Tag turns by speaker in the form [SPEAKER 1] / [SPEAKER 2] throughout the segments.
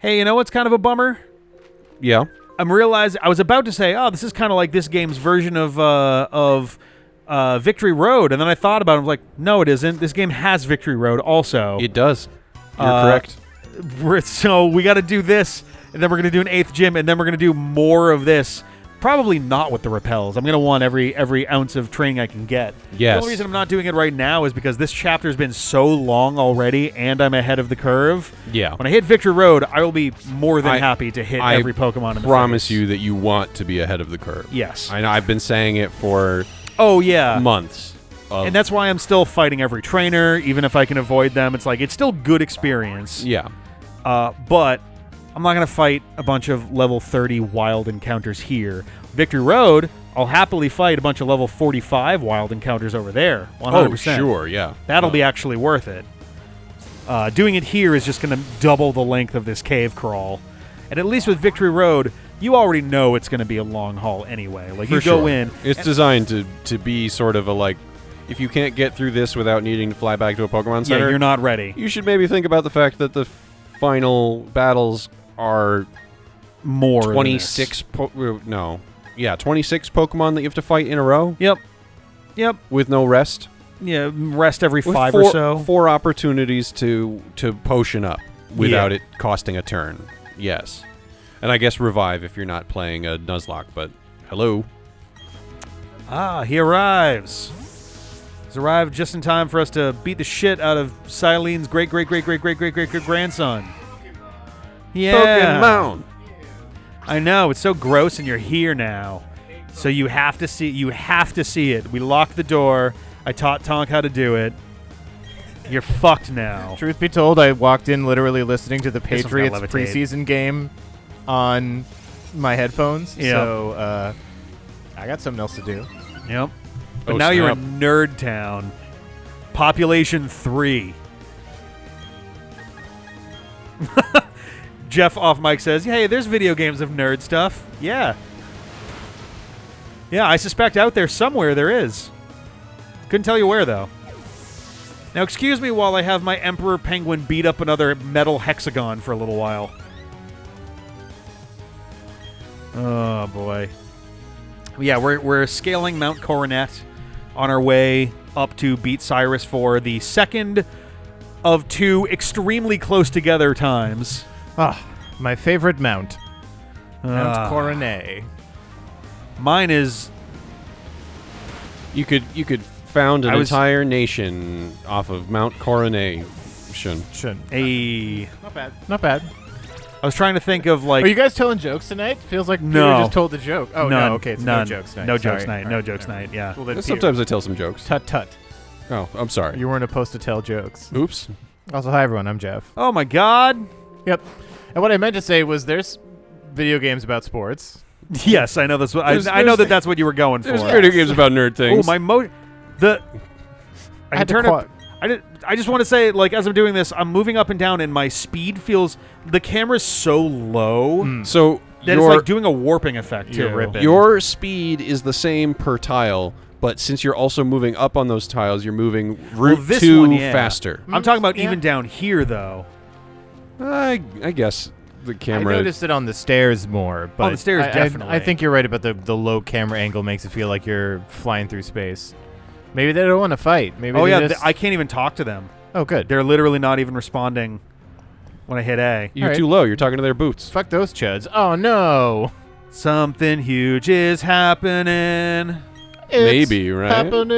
[SPEAKER 1] Hey, you know what's kind of a bummer?
[SPEAKER 2] Yeah.
[SPEAKER 1] I'm realizing I was about to say, oh, this is kind of like this game's version of Victory Road, and then I thought about it. I was like, no, it isn't. This game has Victory Road also.
[SPEAKER 2] It does. You're correct.
[SPEAKER 1] So we got to do this, and then we're going to do an 8th gym, and then we're going to do more of this. Probably not with the repels. I'm going to want every ounce of training I can get.
[SPEAKER 2] Yes.
[SPEAKER 1] The only reason I'm not doing it right now is because this chapter has been so long already, and I'm ahead of the curve.
[SPEAKER 2] Yeah.
[SPEAKER 1] When I hit Victory Road, I will be more than happy to hit every Pokemon in the
[SPEAKER 2] I promise
[SPEAKER 1] face.
[SPEAKER 2] you that you want to be ahead of the curve.
[SPEAKER 1] Yes.
[SPEAKER 2] I know. I've been saying it for months.
[SPEAKER 1] And that's why I'm still fighting every trainer, even if I can avoid them. It's like, it's still good experience.
[SPEAKER 2] Yeah.
[SPEAKER 1] But I'm not going to fight a bunch of level 30 wild encounters here. Victory Road, I'll happily fight a bunch of level 45 wild encounters over there. 100%.
[SPEAKER 2] Oh, sure, yeah.
[SPEAKER 1] That'll be actually worth it. Doing it here is just going to double the length of this cave crawl. And at least with Victory Road, you already know it's going to be a long haul anyway. Like, you go in.
[SPEAKER 2] It's designed to be sort of a, like, if you can't get through this without needing to fly back to a Pokemon Center,
[SPEAKER 1] yeah, you're not ready.
[SPEAKER 2] You should maybe think about the fact that the final battles are
[SPEAKER 1] more
[SPEAKER 2] 26 26 Pokemon that you have to fight in a row.
[SPEAKER 1] Yep.
[SPEAKER 2] With no rest.
[SPEAKER 1] Yeah, rest every
[SPEAKER 2] with
[SPEAKER 1] 5 or so.
[SPEAKER 2] 4 opportunities to potion up without it costing a turn. Yes. And I guess revive if you're not playing a Nuzlocke, but hello.
[SPEAKER 1] He arrives. He's arrived just in time for us to beat the shit out of Cylene's great-great-great-great-great-great-great-grandson. Yeah.
[SPEAKER 2] Pokemon.
[SPEAKER 1] I know, it's so gross and you're here now. So you have to see it. We locked the door. I taught Tonk how to do it. You're fucked now.
[SPEAKER 3] Truth be told, I walked in literally listening to the
[SPEAKER 1] This one's got
[SPEAKER 3] Patriots
[SPEAKER 1] levitate.
[SPEAKER 3] preseason game on my headphones.
[SPEAKER 1] Yeah.
[SPEAKER 3] So I got something else to do.
[SPEAKER 1] Yep. But
[SPEAKER 2] Oh,
[SPEAKER 1] now you're
[SPEAKER 2] snap.
[SPEAKER 1] in Nerd Town. Population 3. Jeff off mic says, hey, there's video games of nerd stuff. Yeah. Yeah, I suspect out there somewhere there is. Couldn't tell you where, though. Now, excuse me while I have my Emperor Penguin beat up another metal hexagon for a little while. Oh, boy. Yeah, we're scaling Mount Coronet on our way up to beat Cyrus for the second of 2 extremely close together times.
[SPEAKER 3] My favorite mount. Mount Coronet.
[SPEAKER 1] Mine is...
[SPEAKER 2] You could found an entire nation off of Mount Coronation.
[SPEAKER 1] a...
[SPEAKER 3] Not bad.
[SPEAKER 1] I was trying to think of, like...
[SPEAKER 3] Are you guys telling jokes tonight? Feels like
[SPEAKER 1] No.
[SPEAKER 3] Peter just told the joke. Oh,
[SPEAKER 1] None.
[SPEAKER 3] no, okay, it's
[SPEAKER 1] None.
[SPEAKER 3] no jokes night.
[SPEAKER 1] No
[SPEAKER 3] Sorry.
[SPEAKER 1] jokes night.
[SPEAKER 3] All
[SPEAKER 1] No
[SPEAKER 3] right,
[SPEAKER 1] jokes
[SPEAKER 3] all right.
[SPEAKER 1] night, yeah.
[SPEAKER 3] Well, then, Peter.
[SPEAKER 2] Sometimes I tell some jokes.
[SPEAKER 3] Tut.
[SPEAKER 2] Oh, I'm sorry.
[SPEAKER 3] You weren't supposed to tell jokes.
[SPEAKER 2] Oops.
[SPEAKER 3] Also, hi, everyone. I'm Jeff.
[SPEAKER 1] Oh, my God.
[SPEAKER 3] Yep. And what I meant to say was there's video games about sports.
[SPEAKER 1] Yes, I know that's what... I know that's what you were going for.
[SPEAKER 2] There's video games about nerd things.
[SPEAKER 1] Oh, my... I can turn up... I just want to say, like, as I'm doing this, I'm moving up and down, and my speed feels... The camera's so low
[SPEAKER 2] So
[SPEAKER 1] that it's like doing a warping effect, too.
[SPEAKER 3] You're ripping.
[SPEAKER 2] your speed is the same per tile, but since you're also moving up on those tiles, you're moving route
[SPEAKER 1] this
[SPEAKER 2] 2
[SPEAKER 1] one, yeah.
[SPEAKER 2] faster.
[SPEAKER 1] I'm talking about
[SPEAKER 3] Yeah.
[SPEAKER 1] even down here, though.
[SPEAKER 2] I guess the camera...
[SPEAKER 3] I noticed it on the stairs more. But
[SPEAKER 1] the stairs, definitely.
[SPEAKER 3] I think you're right about the low camera angle makes it feel like you're flying through space. Maybe they don't want to fight. Maybe
[SPEAKER 1] Oh,
[SPEAKER 3] they
[SPEAKER 1] yeah,
[SPEAKER 3] just...
[SPEAKER 1] I can't even talk to them.
[SPEAKER 3] Oh, good.
[SPEAKER 1] They're literally not even responding when I hit A.
[SPEAKER 2] You're
[SPEAKER 3] Alright.
[SPEAKER 2] too low. You're talking to their boots.
[SPEAKER 3] Fuck those chuds. Oh, no.
[SPEAKER 1] Something huge is happening.
[SPEAKER 2] Maybe, right?
[SPEAKER 3] Happening.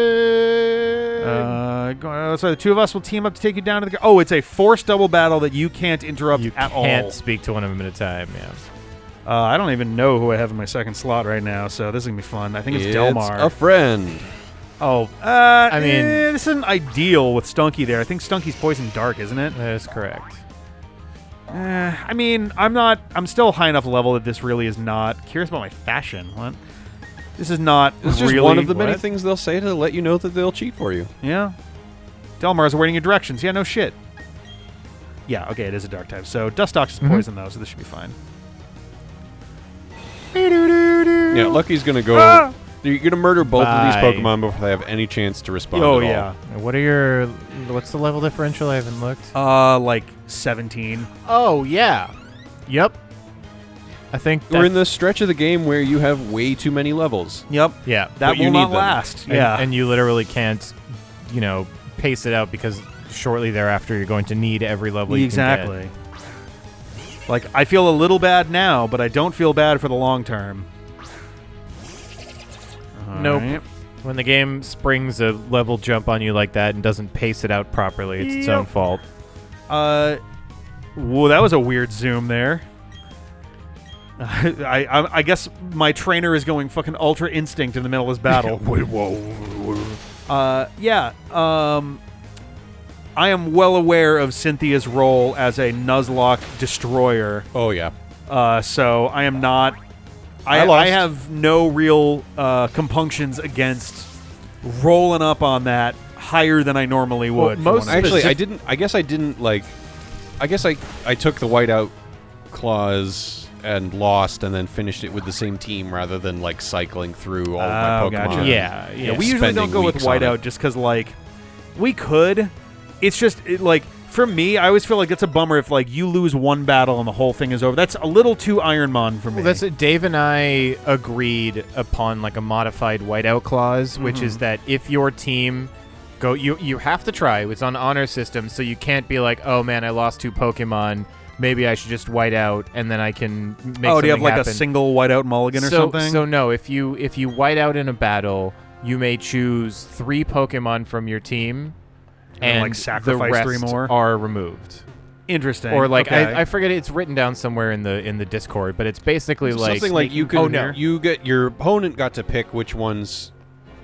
[SPEAKER 1] So the 2 of us will team up to take you down to the... Oh, it's a forced double battle that you can't interrupt
[SPEAKER 3] You
[SPEAKER 1] at all.
[SPEAKER 3] can't speak to one of them at a time, yeah.
[SPEAKER 1] I don't even know who I have in my second slot right now, so this is going to be fun. I think it's Delmar.
[SPEAKER 2] a friend.
[SPEAKER 1] Oh,
[SPEAKER 3] I mean...
[SPEAKER 1] this isn't ideal with Stunky there. I think Stunky's poison dark, isn't it?
[SPEAKER 3] That is correct.
[SPEAKER 1] I mean, I'm still high enough level that this really is not... Curious about my fashion. What? This is not
[SPEAKER 2] It's
[SPEAKER 1] really...
[SPEAKER 2] just one of the many
[SPEAKER 1] What?
[SPEAKER 2] things they'll say to let you know that they'll cheat for you.
[SPEAKER 1] Yeah. Delmar's awaiting your directions. Yeah, no shit. Yeah, okay, it is a dark type. So Dustox is poison, though, so this should be fine.
[SPEAKER 2] Yeah, Lucky's going to go...
[SPEAKER 1] Ah!
[SPEAKER 2] You're going to murder both of these
[SPEAKER 3] Bye.
[SPEAKER 2] Pokemon before they have any chance to respond
[SPEAKER 1] Oh,
[SPEAKER 2] at all.
[SPEAKER 1] yeah.
[SPEAKER 3] What's the level differential? I haven't looked.
[SPEAKER 1] Like 17.
[SPEAKER 3] Oh, yeah. Yep. I think
[SPEAKER 2] We're in the stretch of the game where you have way too many levels.
[SPEAKER 1] Yep.
[SPEAKER 3] Yeah.
[SPEAKER 1] That
[SPEAKER 2] But you
[SPEAKER 1] will not
[SPEAKER 2] need them.
[SPEAKER 1] last.
[SPEAKER 3] And,
[SPEAKER 1] Yeah.
[SPEAKER 3] and you literally can't, pace it out because shortly thereafter you're going to need every level you can
[SPEAKER 1] Exactly. Like, I feel a little bad now, but I don't feel bad for the long term.
[SPEAKER 3] Nope.
[SPEAKER 1] Alright.
[SPEAKER 3] get. When the game springs a level jump on you like that and doesn't pace it out properly, it's its own
[SPEAKER 1] Yep.
[SPEAKER 3] fault.
[SPEAKER 1] Whoa, that was a weird zoom there. I guess my trainer is going fucking Ultra Instinct in the middle of this battle.
[SPEAKER 2] Wait, whoa.
[SPEAKER 1] Yeah. I am well aware of Cynthia's role as a Nuzlocke destroyer.
[SPEAKER 2] Oh, yeah.
[SPEAKER 1] So I am not.
[SPEAKER 2] I
[SPEAKER 1] I
[SPEAKER 2] lost.
[SPEAKER 1] have no real compunctions against rolling up on that higher than I normally
[SPEAKER 3] Well,
[SPEAKER 1] would. for
[SPEAKER 3] most
[SPEAKER 1] one of these.
[SPEAKER 2] Actually,
[SPEAKER 3] Specific-
[SPEAKER 2] I guess I didn't, like... I guess I took the whiteout clause and lost and then finished it with the same team rather than, like, cycling through all of my
[SPEAKER 1] Oh,
[SPEAKER 2] Pokemon.
[SPEAKER 1] gotcha.
[SPEAKER 3] Yeah.
[SPEAKER 1] Yeah, we usually don't
[SPEAKER 2] spending
[SPEAKER 1] go with
[SPEAKER 2] weeks on
[SPEAKER 1] whiteout
[SPEAKER 2] it.
[SPEAKER 1] just because, like, we could. It's just, like, for me, I always feel like it's a bummer if, like, you lose one battle and the whole thing is over. That's a little too Ironmon for me.
[SPEAKER 3] Well, that's it. Dave and I agreed upon like a modified whiteout clause, which is that if your team you have to try. It's on honor system, so you can't be like, oh man, I lost 2 Pokemon. Maybe I should just white out and then I can make.
[SPEAKER 1] Oh, do you have
[SPEAKER 3] something
[SPEAKER 1] like
[SPEAKER 3] happen.
[SPEAKER 1] a single whiteout mulligan or something?
[SPEAKER 3] So no, if you white out in a battle, you may choose 3 Pokemon from your team,
[SPEAKER 1] And, like,
[SPEAKER 3] the
[SPEAKER 1] sacrifice
[SPEAKER 3] rest
[SPEAKER 1] 3 more?
[SPEAKER 3] are removed.
[SPEAKER 1] Interesting.
[SPEAKER 3] Or like
[SPEAKER 1] okay.
[SPEAKER 3] I forget, it's written down somewhere in the Discord, but it's basically like
[SPEAKER 2] Something like you could...
[SPEAKER 3] Oh no,
[SPEAKER 2] You get... Your opponent got to pick which ones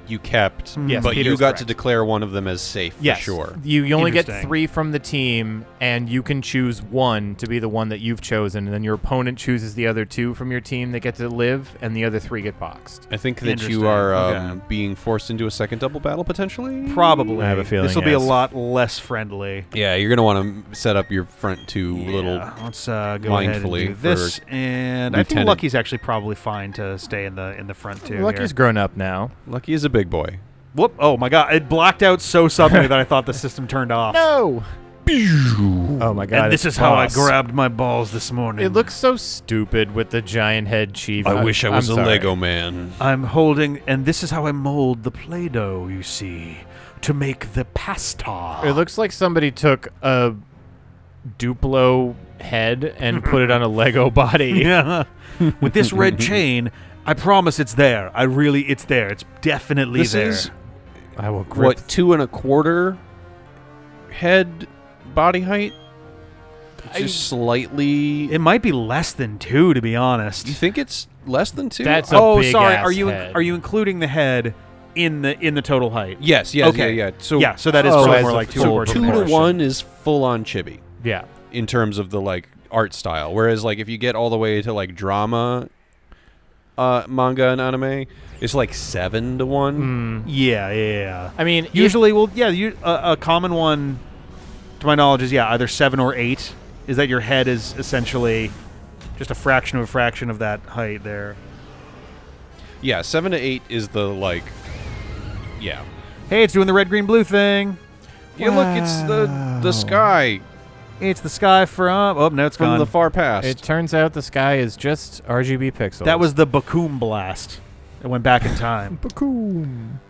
[SPEAKER 2] you kept,
[SPEAKER 3] Yes,
[SPEAKER 2] but you
[SPEAKER 3] Peter's
[SPEAKER 2] got
[SPEAKER 3] correct.
[SPEAKER 2] to declare one of them as safe,
[SPEAKER 3] yes,
[SPEAKER 2] for sure.
[SPEAKER 3] You only get
[SPEAKER 1] Interesting.
[SPEAKER 3] 3 from the team, and you can choose one to be the one that you've chosen, and then your opponent chooses the other 2 from your team that get to live, and the other 3 get boxed.
[SPEAKER 2] I think that
[SPEAKER 1] Interesting.
[SPEAKER 2] you are
[SPEAKER 1] Okay.
[SPEAKER 2] being forced into a second double battle, potentially?
[SPEAKER 1] Probably.
[SPEAKER 3] I have a feeling,
[SPEAKER 1] this will be a
[SPEAKER 3] yes.
[SPEAKER 1] lot less friendly.
[SPEAKER 2] Yeah, you're going to want to set up your front 2 little...
[SPEAKER 1] Let's go ahead and
[SPEAKER 2] mindfully
[SPEAKER 1] do this, and I think
[SPEAKER 2] Lieutenant.
[SPEAKER 1] Lucky's actually probably fine to stay in the front too.
[SPEAKER 3] Lucky's
[SPEAKER 1] here.
[SPEAKER 3] grown up now.
[SPEAKER 2] Lucky is a big boy.
[SPEAKER 1] Whoop! Oh my God! It blacked out so suddenly that I thought the system turned off.
[SPEAKER 3] No. Oh my god!
[SPEAKER 1] And this
[SPEAKER 3] it's
[SPEAKER 1] is how I
[SPEAKER 3] boss.
[SPEAKER 1] grabbed my balls this morning.
[SPEAKER 3] It looks so stupid with the giant head chief.
[SPEAKER 2] I wish I was
[SPEAKER 3] I'm
[SPEAKER 2] a
[SPEAKER 3] sorry.
[SPEAKER 2] Lego man.
[SPEAKER 1] I'm holding, and this is how I mold the Play-Doh. You see, to make the pasta.
[SPEAKER 3] It looks like somebody took a Duplo head and put it on a Lego body.
[SPEAKER 1] Yeah. With this red chain, I promise it's there. It's there. It's definitely
[SPEAKER 2] This
[SPEAKER 1] there.
[SPEAKER 2] is,
[SPEAKER 3] I will grip.
[SPEAKER 2] what, 2 1/4 head body height? It's just slightly...
[SPEAKER 1] It might be less than 2, to be honest.
[SPEAKER 2] You think it's less than 2?
[SPEAKER 3] That's a
[SPEAKER 1] Oh,
[SPEAKER 3] big
[SPEAKER 1] sorry.
[SPEAKER 3] ass
[SPEAKER 1] Are you
[SPEAKER 3] head.
[SPEAKER 1] are you including the head in the total height?
[SPEAKER 2] Yes, yes,
[SPEAKER 1] Okay.
[SPEAKER 2] yeah. So,
[SPEAKER 1] Yeah, so that is
[SPEAKER 3] Oh,
[SPEAKER 1] probably
[SPEAKER 3] as
[SPEAKER 1] more
[SPEAKER 3] a
[SPEAKER 1] like 2
[SPEAKER 3] full
[SPEAKER 1] or
[SPEAKER 2] 2 to
[SPEAKER 3] proportion.
[SPEAKER 2] 1 is full-on chibi
[SPEAKER 3] Yeah.
[SPEAKER 2] in terms of the, like, art style. Whereas, like, if you get all the way to, like, drama manga and anime, it's like 7 to 1.
[SPEAKER 1] Yeah.
[SPEAKER 3] I mean,
[SPEAKER 1] Usually, a common one, to my knowledge, is either 7 or 8. Is that your head is essentially just a fraction of that height there.
[SPEAKER 2] Yeah, 7 to 8 is the, like... Yeah.
[SPEAKER 1] Hey, it's doing the red, green, blue thing.
[SPEAKER 2] Yeah, look, it's the sky
[SPEAKER 1] It's the sky from... Oh, no, it's
[SPEAKER 2] from
[SPEAKER 1] gone.
[SPEAKER 2] the far past.
[SPEAKER 3] it turns out the sky is just RGB pixels.
[SPEAKER 1] That was the Bakum blast. It went back in time.
[SPEAKER 3] Bakum.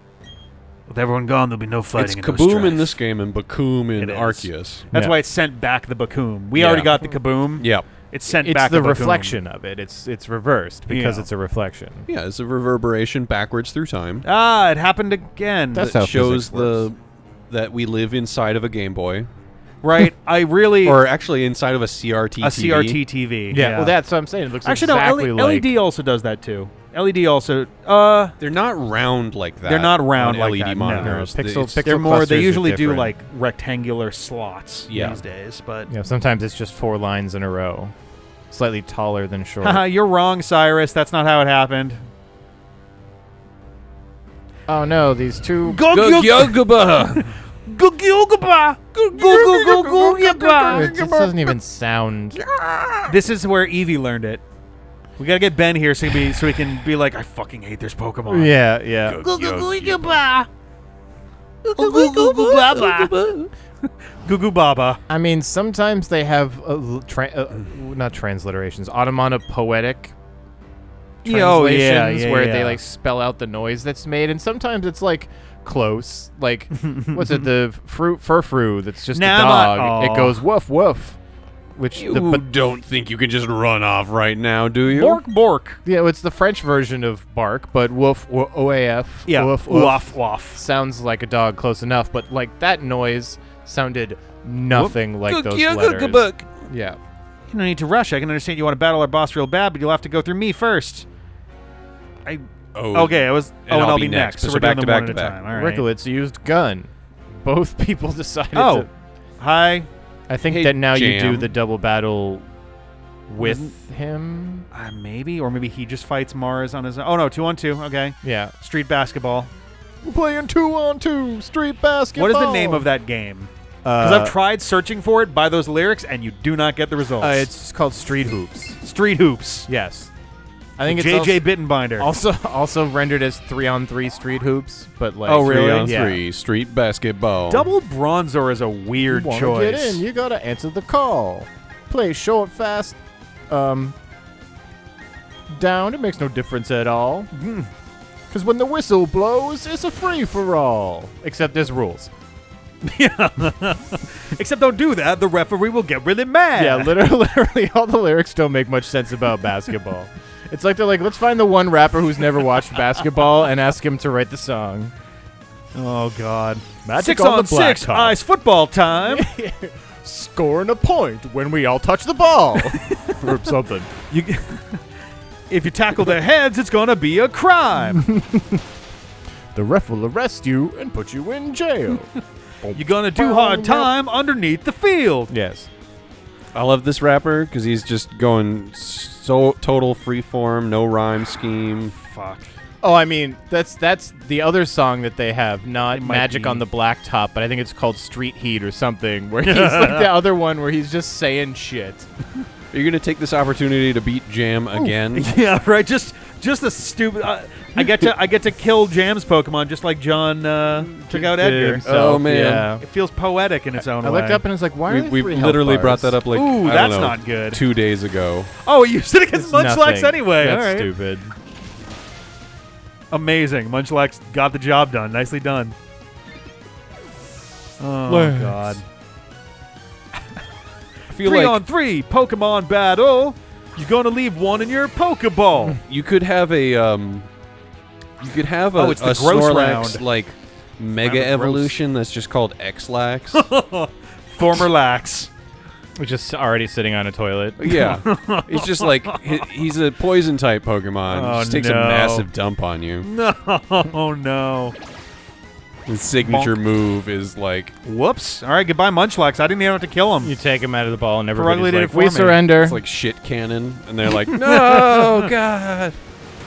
[SPEAKER 1] With everyone gone, there'll be no fighting.
[SPEAKER 2] It's
[SPEAKER 1] and no
[SPEAKER 2] Kaboom
[SPEAKER 1] strife.
[SPEAKER 2] in this game and Bakum in
[SPEAKER 1] It is.
[SPEAKER 2] Arceus.
[SPEAKER 1] That's
[SPEAKER 3] Yeah.
[SPEAKER 1] why it sent back the Bakum. We
[SPEAKER 2] Yeah.
[SPEAKER 1] already got the Kaboom.
[SPEAKER 2] Yep.
[SPEAKER 1] It sent
[SPEAKER 3] It's
[SPEAKER 1] back
[SPEAKER 3] the
[SPEAKER 1] Bakum.
[SPEAKER 3] reflection of it. It's reversed because
[SPEAKER 1] Yeah.
[SPEAKER 3] it's a reflection.
[SPEAKER 2] Yeah, it's a reverberation backwards through time.
[SPEAKER 1] Ah, it happened again.
[SPEAKER 3] That's
[SPEAKER 2] that
[SPEAKER 3] how
[SPEAKER 2] shows
[SPEAKER 3] physics
[SPEAKER 2] that we live inside of a Game Boy,
[SPEAKER 1] right. I really...
[SPEAKER 2] or actually inside of a CRT.
[SPEAKER 1] a
[SPEAKER 2] TV.
[SPEAKER 1] CRT TV.
[SPEAKER 3] Yeah, well, that's what I'm saying. It looks
[SPEAKER 1] Actually,
[SPEAKER 3] exactly
[SPEAKER 1] no.
[SPEAKER 3] like
[SPEAKER 1] LED also does that too. LED also.
[SPEAKER 2] They're not round like that.
[SPEAKER 1] They're not round
[SPEAKER 2] on
[SPEAKER 1] like
[SPEAKER 2] LED
[SPEAKER 1] that, no.
[SPEAKER 2] monitors.
[SPEAKER 3] Pixel-
[SPEAKER 2] It's-
[SPEAKER 3] pixel-
[SPEAKER 1] they're more. They
[SPEAKER 3] clusters are
[SPEAKER 1] usually do
[SPEAKER 3] different.
[SPEAKER 1] like rectangular slots
[SPEAKER 2] Yeah.
[SPEAKER 1] these days. But
[SPEAKER 3] You know, sometimes it's just 4 lines in a row, slightly taller than short.
[SPEAKER 1] haha, you're wrong, Cyrus. That's not how it happened.
[SPEAKER 3] Oh no, these two.
[SPEAKER 2] Gugyoguba!
[SPEAKER 1] Gugyoguba! Gugyoguba!
[SPEAKER 3] It just doesn't even sound.
[SPEAKER 1] This is where Eevee learned it. We gotta get Ben here so he can be like, I fucking hate this Pokemon.
[SPEAKER 3] Yeah, yeah.
[SPEAKER 1] Gugyoguba! Goo Goo Baba.
[SPEAKER 3] I mean, sometimes they have not transliterations, automatopoetic translations where they like spell out the noise that's made, and sometimes it's like close. Like, what's it? The furfru that's just a dog. It goes woof woof. Which
[SPEAKER 2] don't think you can just run off right now, do you?
[SPEAKER 1] Bork bork.
[SPEAKER 3] Yeah, it's the French version of bark, but woof OAF.
[SPEAKER 1] Yeah,
[SPEAKER 3] woof
[SPEAKER 1] woof woof.
[SPEAKER 3] Sounds like a dog close enough, but like that noise sounded nothing like those letters. Yeah.
[SPEAKER 1] You don't need to rush. I can understand you want to battle our boss real bad, but you'll have to go through me first. Okay, and I'll be next. So we're
[SPEAKER 2] back
[SPEAKER 1] doing
[SPEAKER 2] to
[SPEAKER 1] them
[SPEAKER 2] back
[SPEAKER 1] one
[SPEAKER 2] to
[SPEAKER 1] at a
[SPEAKER 2] back.
[SPEAKER 1] time. All right.
[SPEAKER 3] Ricklets used gun. Both people decided to...
[SPEAKER 1] Hi.
[SPEAKER 3] I think that now you do the double battle with him.
[SPEAKER 1] Maybe, or maybe he just fights Mars on his own. Oh, no, 2-on-2. Okay.
[SPEAKER 3] Yeah.
[SPEAKER 1] Street basketball.
[SPEAKER 3] We're playing 2-on-2 street basketball.
[SPEAKER 1] What is the name of that game? Because I've tried searching for it by those lyrics, and you do not get the results.
[SPEAKER 3] It's just called Street Hoops.
[SPEAKER 1] Street Hoops.
[SPEAKER 3] Yes. I think it's
[SPEAKER 1] JJ Bittenbinder.
[SPEAKER 3] Also rendered as 3-on-3 Street Hoops, but like
[SPEAKER 2] 3-on-3 street basketball.
[SPEAKER 1] Double Bronzor is a weird choice.
[SPEAKER 3] You wanna get in, you gotta answer the call. Play short, fast, down. It makes no difference at all. Because when the whistle blows, it's a free-for-all. Except there's rules.
[SPEAKER 1] Yeah. Except don't do that. The referee will get really mad.
[SPEAKER 3] Yeah, literally all the lyrics don't make much sense about basketball. It's like they're like, let's find the one rapper who's never watched basketball and ask him to write the song.
[SPEAKER 1] Oh, God.
[SPEAKER 3] Magic
[SPEAKER 1] 6-on-6 ice football time.
[SPEAKER 3] Scoring a point when we all touch the ball. Or something.
[SPEAKER 1] If you tackle their heads, it's going to be a crime.
[SPEAKER 3] The ref will arrest you and put you in jail.
[SPEAKER 1] You're going to do hard time underneath the field.
[SPEAKER 3] Yes.
[SPEAKER 2] I love this rapper because he's just going so total freeform, no rhyme scheme.
[SPEAKER 1] Fuck.
[SPEAKER 3] Oh, I mean, that's the other song that they have, not Magic on the Blacktop, but I think it's called Street Heat or something, where he's like the other one where he's just saying shit.
[SPEAKER 2] Are you going to take this opportunity to beat Jam again?
[SPEAKER 1] Yeah, right. Just a stupid. I get to kill Jam's Pokemon just like John took out Edgar.
[SPEAKER 3] Himself.
[SPEAKER 2] Oh man,
[SPEAKER 3] yeah.
[SPEAKER 1] It feels poetic in its own way.
[SPEAKER 3] I looked up and it's like, why are
[SPEAKER 2] we
[SPEAKER 3] three
[SPEAKER 2] literally
[SPEAKER 3] health
[SPEAKER 2] brought
[SPEAKER 3] bars?
[SPEAKER 2] that up like
[SPEAKER 1] Ooh,
[SPEAKER 2] I
[SPEAKER 1] that's
[SPEAKER 2] don't know,
[SPEAKER 1] not good.
[SPEAKER 2] 2 days ago.
[SPEAKER 1] Oh, you used it against
[SPEAKER 3] It's
[SPEAKER 1] Munchlax
[SPEAKER 3] nothing.
[SPEAKER 1] anyway.
[SPEAKER 3] That's
[SPEAKER 1] all right.
[SPEAKER 3] stupid.
[SPEAKER 1] Amazing. Munchlax got the job done. Nicely done. Oh
[SPEAKER 2] Legs.
[SPEAKER 1] God.
[SPEAKER 2] I feel
[SPEAKER 1] 3-on-3 Pokemon battle. You're gonna leave one in your Pokeball.
[SPEAKER 2] you could have a
[SPEAKER 1] it's the
[SPEAKER 2] a
[SPEAKER 1] gross
[SPEAKER 2] Snorlax
[SPEAKER 1] round.
[SPEAKER 2] like mega
[SPEAKER 1] Round of gross.
[SPEAKER 2] evolution that's just called X-Lax.
[SPEAKER 1] Former Lax.
[SPEAKER 3] Which is already sitting on a toilet.
[SPEAKER 2] Yeah, it's just like he's a poison type Pokemon.
[SPEAKER 1] Oh,
[SPEAKER 2] Just takes a
[SPEAKER 1] no.
[SPEAKER 2] massive dump on you.
[SPEAKER 1] No.
[SPEAKER 2] His signature move is like
[SPEAKER 1] Whoops. All right, goodbye, Munchlax. I didn't even have to kill him.
[SPEAKER 3] You take him out of the ball and
[SPEAKER 1] Ferrugly
[SPEAKER 3] everybody's
[SPEAKER 1] did
[SPEAKER 3] like,
[SPEAKER 1] it
[SPEAKER 3] we
[SPEAKER 1] for me.
[SPEAKER 3] surrender.
[SPEAKER 2] it's like shit cannon, and they're like, no, God,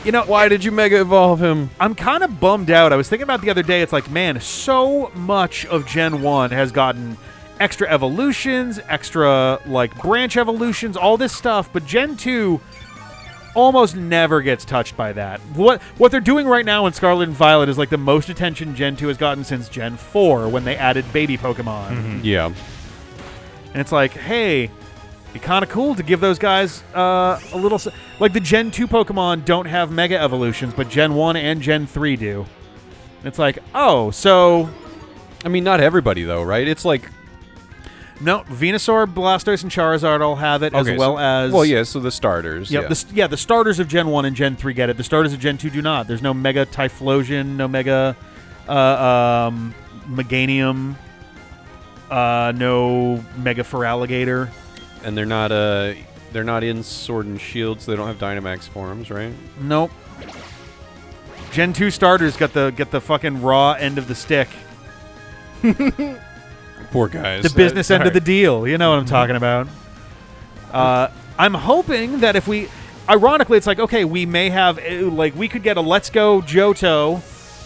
[SPEAKER 1] You know,
[SPEAKER 2] why did you mega evolve him?
[SPEAKER 1] I'm kind of bummed out. I was thinking about the other day. It's like, man, so much of Gen 1 has gotten extra evolutions, extra, like, branch evolutions, all this stuff. But Gen 2 almost never gets touched by that. What they're doing right now in Scarlet and Violet is, like, the most attention Gen 2 has gotten since Gen 4 when they added baby Pokemon.
[SPEAKER 3] Mm-hmm.
[SPEAKER 2] Yeah,
[SPEAKER 1] And it's like, hey, be kind of cool to give those guys a little... Like, the Gen 2 Pokemon don't have Mega Evolutions, but Gen 1 and Gen 3 do. And it's like, oh, so...
[SPEAKER 2] I mean, not everybody though, right? It's like
[SPEAKER 1] No, Venusaur, Blastoise, and Charizard all have it, as well as...
[SPEAKER 2] Well, yeah, so the starters.
[SPEAKER 1] Yep,
[SPEAKER 2] Yeah,
[SPEAKER 1] the starters of Gen 1 and Gen 3 get it. The starters of Gen 2 do not. There's no Mega Typhlosion, no Mega Meganium, no Mega Feraligatr.
[SPEAKER 2] and they're not in Sword and Shield, so they don't have Dynamax forms, right?
[SPEAKER 1] Nope. Gen 2 starters get the fucking raw end of the stick.
[SPEAKER 2] Poor guys.
[SPEAKER 1] The business end of the deal. You know what I'm talking about. I'm hoping that if we... Ironically, it's like, okay, we may have... Like, we could get a Let's Go Johto,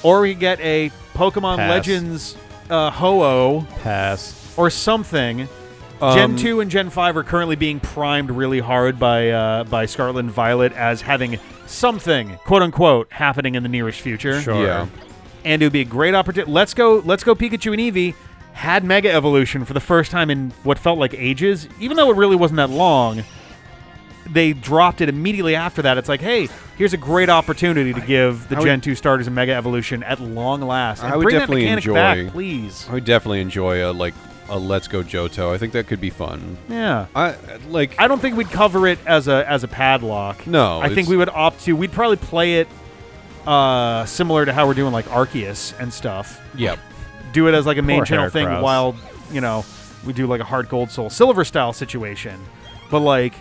[SPEAKER 1] or we could get a Pokemon
[SPEAKER 3] Pass.
[SPEAKER 1] Legends Ho-Oh,
[SPEAKER 3] Pass.
[SPEAKER 1] or something. Gen 2 and Gen 5 are currently being primed really hard by Scarlet and Violet as having something, quote-unquote, happening in the nearest future.
[SPEAKER 3] Sure.
[SPEAKER 2] Yeah.
[SPEAKER 1] And it would be a great opportunity. Let's go Pikachu and Eevee. had Mega Evolution for the first time in what felt like ages, even though it really wasn't that long. They dropped it immediately after that. It's like, hey, here's a great opportunity to give the Gen 2 starters a Mega Evolution at long last. And
[SPEAKER 2] I would
[SPEAKER 1] bring
[SPEAKER 2] definitely
[SPEAKER 1] that mechanic
[SPEAKER 2] enjoy.
[SPEAKER 1] back, please.
[SPEAKER 2] I would definitely enjoy a Let's Go Johto. I think that could be fun.
[SPEAKER 1] Yeah.
[SPEAKER 2] I
[SPEAKER 1] don't think we'd cover it as a padlock.
[SPEAKER 2] No,
[SPEAKER 1] I think we would opt to. We'd probably play it similar to how we're doing like Arceus and stuff.
[SPEAKER 2] Yep.
[SPEAKER 1] Do it as like a main
[SPEAKER 3] Poor
[SPEAKER 1] channel thing
[SPEAKER 3] Heracross.
[SPEAKER 1] while we do like a Heart Gold Soul Silver style situation. But like,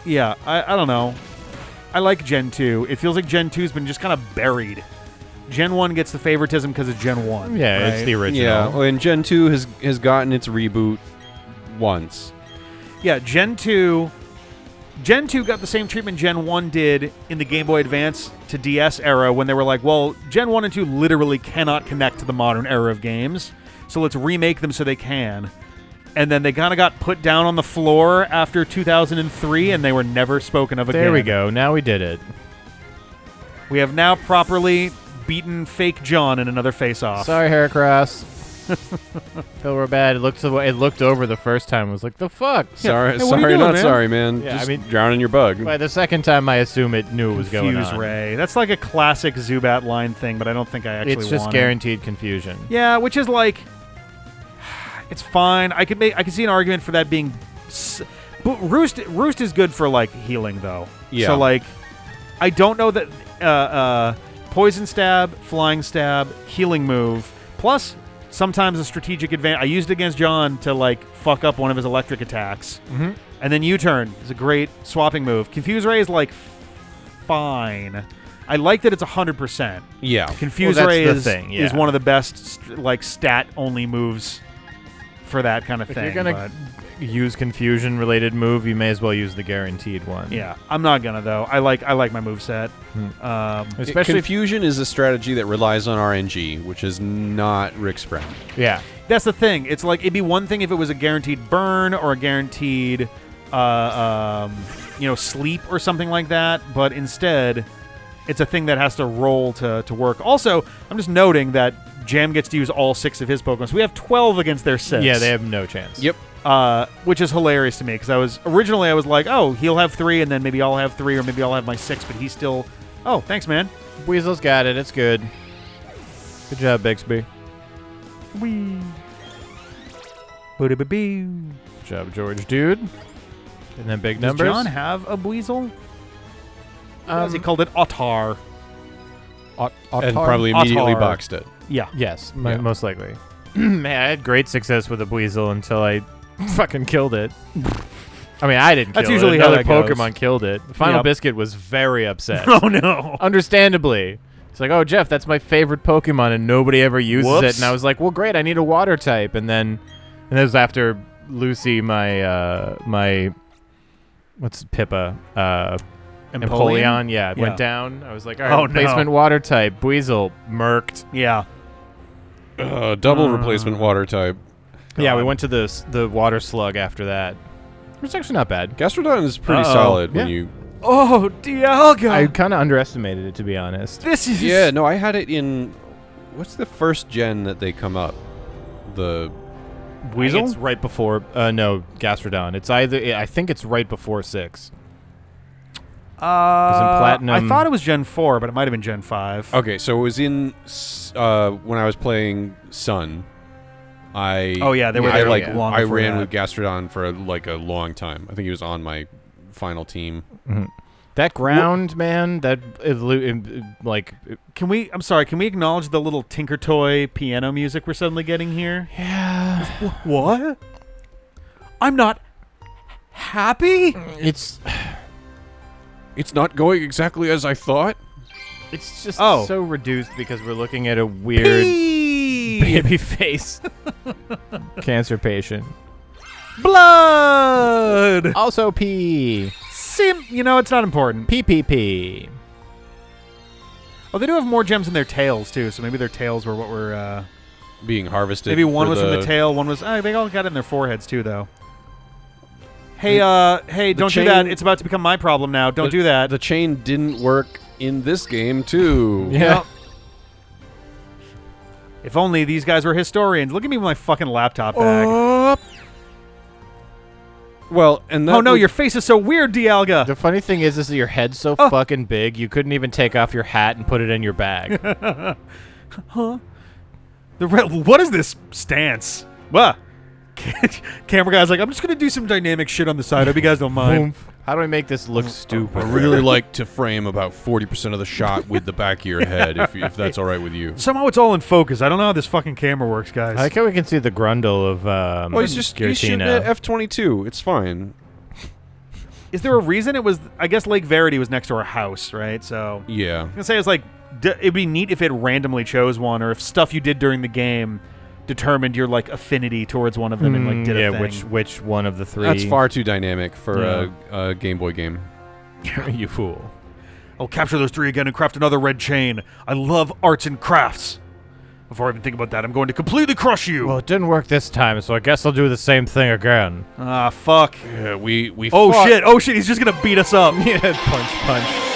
[SPEAKER 1] yeah, I don't know. I like Gen 2. It feels like Gen 2's been just kind of buried. Gen 1 gets the favoritism because it's Gen 1.
[SPEAKER 3] Yeah,
[SPEAKER 1] right?
[SPEAKER 3] it's the original.
[SPEAKER 2] Yeah, well, and Gen 2 has gotten its reboot once.
[SPEAKER 1] Yeah, Gen 2 got the same treatment Gen 1 did in the Game Boy Advance to DS era when they were like, well, Gen 1 and 2 literally cannot connect to the modern era of games, so let's remake them so they can. And then they kind of got put down on the floor after 2003, and they were never spoken of again.
[SPEAKER 3] There we go. Now we did it.
[SPEAKER 1] We have now properly beaten fake John in another face-off.
[SPEAKER 3] Sorry, Heracross. Feel real bad. It looked over the first time. I was like, the fuck?
[SPEAKER 2] Sorry,
[SPEAKER 1] Hey, what are you
[SPEAKER 2] sorry,
[SPEAKER 1] doing,
[SPEAKER 2] not
[SPEAKER 1] man?
[SPEAKER 2] sorry, man.
[SPEAKER 3] Yeah,
[SPEAKER 2] Just
[SPEAKER 3] I mean-
[SPEAKER 2] drowning your bug.
[SPEAKER 3] By the second time, I assume it knew it was going
[SPEAKER 1] Confuse
[SPEAKER 3] on.
[SPEAKER 1] Ray. That's like a classic Zubat line thing, but I don't think I actually
[SPEAKER 3] It's just
[SPEAKER 1] want it.
[SPEAKER 3] guaranteed confusion.
[SPEAKER 1] Yeah, which is like, it's fine. I could see an argument for that being. But Roost is good for like healing though.
[SPEAKER 2] Yeah.
[SPEAKER 1] So like, I don't know that Poison Stab, Flying Stab, Healing Move, plus sometimes a strategic advantage. I used it against John to like fuck up one of his electric attacks, and then U-turn is a great swapping move. Confuse Ray is like fine. I like that it's 100%.
[SPEAKER 2] Yeah.
[SPEAKER 1] Confuse
[SPEAKER 3] Well, that's
[SPEAKER 1] Ray
[SPEAKER 3] the
[SPEAKER 1] is
[SPEAKER 3] thing,
[SPEAKER 1] is
[SPEAKER 3] yeah.
[SPEAKER 1] one of the best like stat only moves for that kind of
[SPEAKER 3] If
[SPEAKER 1] thing.
[SPEAKER 3] you're gonna use confusion-related move, you may as well use the guaranteed one.
[SPEAKER 1] yeah, I'm not gonna though. I like my moveset.
[SPEAKER 3] Especially if
[SPEAKER 2] Confusion is a strategy that relies on RNG, which is not Rick's friend.
[SPEAKER 3] yeah.
[SPEAKER 1] That's the thing. It's like it'd be one thing if it was a guaranteed burn or a guaranteed sleep or something like that, but instead it's a thing that has to roll to work. Also, I'm just noting that Jam gets to use all 6 of his Pokemon. So we have 12 against their 6.
[SPEAKER 3] Yeah, they have no chance.
[SPEAKER 2] Yep.
[SPEAKER 1] Which is hilarious to me because I was like, oh, he'll have 3 and then maybe I'll have 3 or maybe I'll have my 6, but he's still. Oh, thanks, man.
[SPEAKER 3] Weasel's got it. It's good. Good job, Bixby.
[SPEAKER 1] Wee. Boo-da-ba-boo.
[SPEAKER 3] Good job, George, dude. And then big
[SPEAKER 1] Does
[SPEAKER 3] numbers.
[SPEAKER 1] John have a Weasel? As he called it, Otar.
[SPEAKER 2] And probably immediately
[SPEAKER 1] Otar.
[SPEAKER 2] boxed it.
[SPEAKER 1] Yeah.
[SPEAKER 3] Yes,
[SPEAKER 2] Yeah.
[SPEAKER 3] most likely. Man, I had great success with a Weasel until I fucking killed it. I mean, I didn't kill
[SPEAKER 1] That's usually
[SPEAKER 3] it.
[SPEAKER 1] how
[SPEAKER 3] Another
[SPEAKER 1] that goes.
[SPEAKER 3] Pokemon killed it. Final
[SPEAKER 1] Yep.
[SPEAKER 3] Biscuit was very upset.
[SPEAKER 1] Oh, no.
[SPEAKER 3] Understandably. It's like, oh, Jeff, that's my favorite Pokemon, and nobody ever uses
[SPEAKER 1] Whoops.
[SPEAKER 3] it. And I was like, well, great, I need a water type. And it was after Lucy, my what's Pippa? Empoleon, yeah,
[SPEAKER 1] Yeah.
[SPEAKER 3] went down. I was like, all right,
[SPEAKER 1] Oh, no.
[SPEAKER 3] replacement water type. Weasel, murked.
[SPEAKER 1] Yeah.
[SPEAKER 2] Double replacement water type.
[SPEAKER 3] Yeah, we
[SPEAKER 1] God.
[SPEAKER 3] went to the water slug after that. It's actually not bad.
[SPEAKER 2] Gastrodon is pretty
[SPEAKER 1] Uh-oh.
[SPEAKER 2] solid when
[SPEAKER 3] Yeah.
[SPEAKER 2] you.
[SPEAKER 1] Oh, Dialga.
[SPEAKER 3] I kind of underestimated it, to be honest.
[SPEAKER 1] This is.
[SPEAKER 2] Yeah, no, I had it in. What's the first gen that they come up? The.
[SPEAKER 1] Weasel?
[SPEAKER 3] It's right before. No, Gastrodon. It's I think it's right before 6. Platinum.
[SPEAKER 1] I thought it was Gen 4, but it might have been Gen 5.
[SPEAKER 2] Okay, so it was in. When I was playing Sun.
[SPEAKER 1] Oh, yeah, they were
[SPEAKER 2] I
[SPEAKER 1] there
[SPEAKER 2] like
[SPEAKER 1] long
[SPEAKER 2] I
[SPEAKER 1] before
[SPEAKER 2] ran
[SPEAKER 1] that.
[SPEAKER 2] with Gastrodon for like a long time. I think he was on my final team.
[SPEAKER 3] That ground, man. That
[SPEAKER 1] Can we acknowledge the little Tinker Toy piano music we're suddenly getting here?
[SPEAKER 3] yeah.
[SPEAKER 1] What? I'm not happy?
[SPEAKER 3] It's
[SPEAKER 2] It's not going exactly as I thought.
[SPEAKER 3] just
[SPEAKER 1] Oh.
[SPEAKER 3] so reduced because we're looking at a weird baby face cancer patient.
[SPEAKER 1] Blood!
[SPEAKER 3] Also P.
[SPEAKER 1] It's not important.
[SPEAKER 3] PPP.
[SPEAKER 1] Oh, they do have more gems in their tails, too, so maybe their tails were what were,
[SPEAKER 2] Being harvested.
[SPEAKER 1] maybe one
[SPEAKER 2] for
[SPEAKER 1] was from the tail, one was... they all got it in their foreheads, too, though. Hey, don't do that.
[SPEAKER 2] chain-
[SPEAKER 1] It's about to become my problem now. Don't do that.
[SPEAKER 2] The chain didn't work in this game too.
[SPEAKER 3] Yeah.
[SPEAKER 1] If only these guys were historians. Look at me with my fucking laptop bag.
[SPEAKER 2] Well, and that
[SPEAKER 1] Oh no, your face is so weird, Dialga.
[SPEAKER 3] The funny thing is that your head's so fucking big, you couldn't even take off your hat and put it in your bag.
[SPEAKER 1] Huh? What is this stance? What? Camera guy's like, I'm just gonna do some dynamic shit on the side. Hope you guys don't mind.
[SPEAKER 3] How do I make this look stupid?
[SPEAKER 2] I really like to frame about 40% of the shot with the back of your head, if that's all right with you.
[SPEAKER 1] Somehow it's all in focus. I don't know how this fucking camera works, guys.
[SPEAKER 3] I like how we can see the grundle of
[SPEAKER 2] Well, he's shooting at F-22. It's fine.
[SPEAKER 1] Is there a reason it was? I guess Lake Verity was next to our house, right? So
[SPEAKER 2] Yeah.
[SPEAKER 1] I'm gonna say it's like it'd be neat if it randomly chose one, or if stuff you did during the game determined your like affinity towards one of them and like did a thing.
[SPEAKER 3] which one of the three?
[SPEAKER 2] That's far too dynamic for a Game Boy game.
[SPEAKER 3] You fool.
[SPEAKER 1] I'll capture those 3 again and craft another red chain. I love arts and crafts. Before I even think about that, I'm going to completely crush you.
[SPEAKER 3] Well, it didn't work this time, so I guess I'll do the same thing again.
[SPEAKER 1] Ah, fuck.
[SPEAKER 2] Yeah, we
[SPEAKER 1] Oh shit! Oh shit! He's just gonna beat us up.
[SPEAKER 3] Yeah, punch.